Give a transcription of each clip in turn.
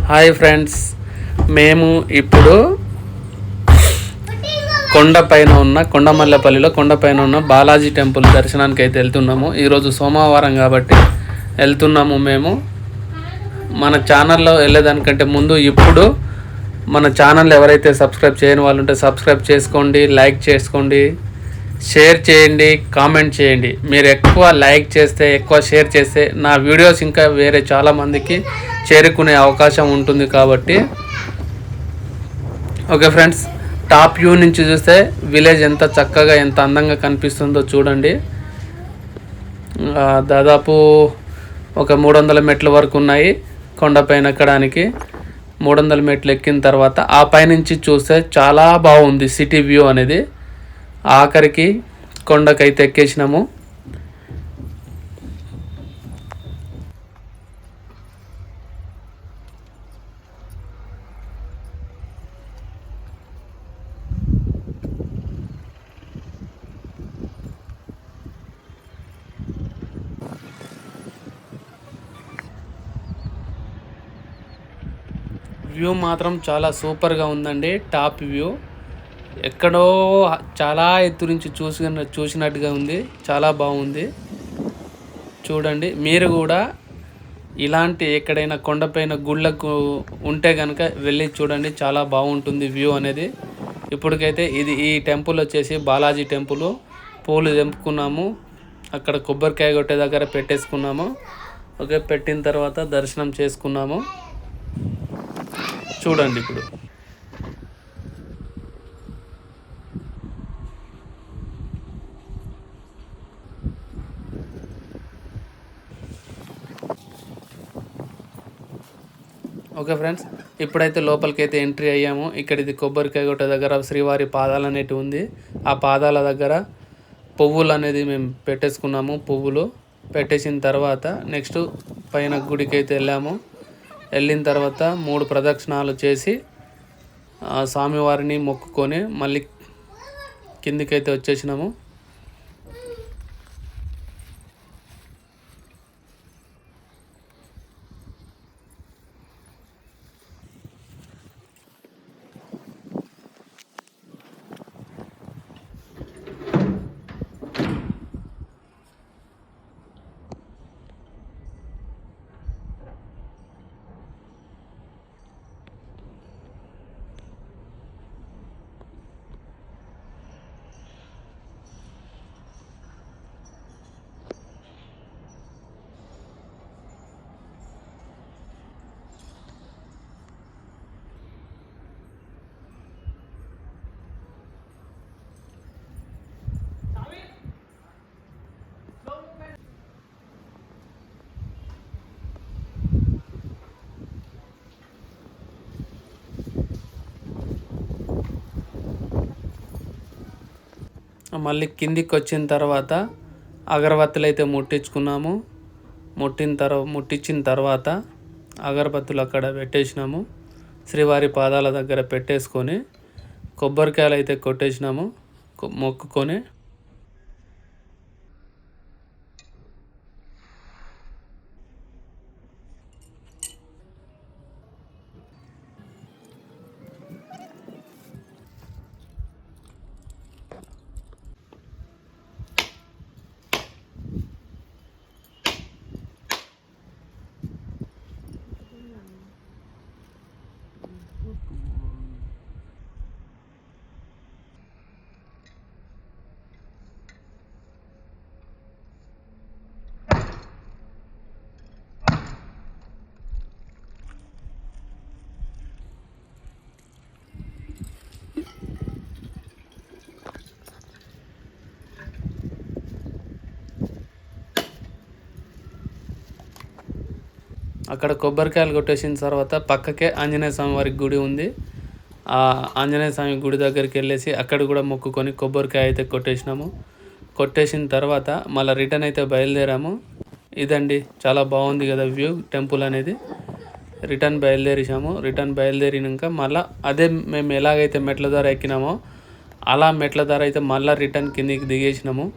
Hi friends, మేము ఇప్పుడు కొండపైన ఉన్న బాలాజీ టెంపుల్ దర్శనానికి అయితే వెళ్తున్నాము. ఈరోజు సోమవారం కాబట్టి వెళ్తున్నాము. మేము మన ఛానల్లో వెళ్ళేదానికంటే ముందు ఇప్పుడు మన ఛానల్ ఎవరైతే సబ్స్క్రైబ్ చేయని వాళ్ళు ఉంటే సబ్స్క్రైబ్ చేసుకోండి, లైక్ చేసుకోండి, షేర్ చేయండి, కామెంట్ చేయండి. మీరు ఎక్కువ లైక్ చేస్తే, ఎక్కువ షేర్ చేస్తే నా వీడియోస్ ఇంకా వేరే చాలామందికి చేరుకునే అవకాశం ఉంటుంది. కాబట్టి ఓకే ఫ్రెండ్స్, టాప్ వ్యూ నుంచి చూస్తే విలేజ్ ఎంత చక్కగా, ఎంత అందంగా కనిపిస్తుందో చూడండి. దాదాపు ఒక 300 మెట్ల వరకు ఉన్నాయి కొండపైన ఎక్కడానికి. 300 మెట్లు ఎక్కిన తర్వాత ఆ పైనుంచి చూస్తే చాలా బాగుంది సిటీ వ్యూ అనేది. ఆఖరికి కొండకైతే ఎక్కేసినాము. వ్యూ మాత్రం చాలా సూపర్గా ఉందండి. టాప్ వ్యూ ఎక్కడో చాలా ఎత్తు నుంచి చూసినట్టుగా ఉంది. చాలా బాగుంది. చూడండి, మీరు కూడా ఇలాంటి ఎక్కడైనా కొండపైన గుళ్ళకు ఉంటే కనుక వెళ్ళి చూడండి, చాలా బాగుంటుంది వ్యూ అనేది. ఇప్పటికైతే ఈ టెంపుల్ వచ్చేసి బాలాజీ టెంపుల్. పూలు తెంపుకున్నాము, అక్కడ కొబ్బరికాయ కొట్టే దగ్గర పెట్టేసుకున్నాము. ఓకే, పెట్టిన తర్వాత దర్శనం చేసుకున్నాము. చూడండి ఇప్పుడు ఓకే ఫ్రెండ్స్, ఇప్పుడైతే లోపలికైతే ఎంట్రీ అయ్యాము. ఇక్కడ ఇది కొబ్బరికాయ కొట్టే దగ్గర శ్రీవారి పాదాలు అనేటివి ఉంది. ఆ పాదాల దగ్గర పువ్వులు అనేది మేము పెట్టేసుకున్నాము. పువ్వులు పెట్టేసిన తర్వాత నెక్స్ట్ పైన గుడికి అయితే వెళ్ళాము. వెళ్ళిన తర్వాత 3 ప్రదక్షిణాలు చేసి స్వామివారిని మొక్కుకొని మళ్ళీ కిందికైతే వచ్చేసినాము. మళ్ళీ కిందికి వచ్చిన తర్వాత అగరబత్తులు అయితే ముట్టించుకున్నాము. ముట్టించిన తర్వాత అగరబత్తులు అక్కడ పెట్టేసినాము. శ్రీవారి పాదాల దగ్గర పెట్టేసుకొని కొబ్బరికాయలు అయితే కొట్టేసినాము మొక్కుకొని. అక్కడ కొబ్బరికాయలు కొట్టేసిన తర్వాత పక్కకే ఆంజనేయ స్వామి వారి గుడి ఉంది. ఆ ఆంజనేయ స్వామి గుడి దగ్గరికి వెళ్ళేసి అక్కడ కూడా మొక్కుకొని కొబ్బరికాయ అయితే కొట్టేసినాము. కొట్టేసిన తర్వాత మళ్ళీ రిటర్న్ అయితే బయలుదేరాము. ఇదండి, చాలా బాగుంది కదా వ్యూ టెంపుల్ అనేది. రిటర్న్ బయలుదేరినాక మళ్ళీ అదే మేము ఎలాగైతే మెట్ల ద్వారా ఎక్కినామో అలా మెట్ల ద్వారా అయితే మళ్ళీ రిటర్న్ కిందికి దిగేసినాము.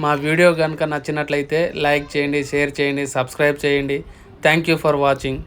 మా వీడియో కనుక నచ్చినట్లయితే లైక్ చేయండి, షేర్ చేయండి, సబ్స్క్రైబ్ చేయండి. Thank you for watching.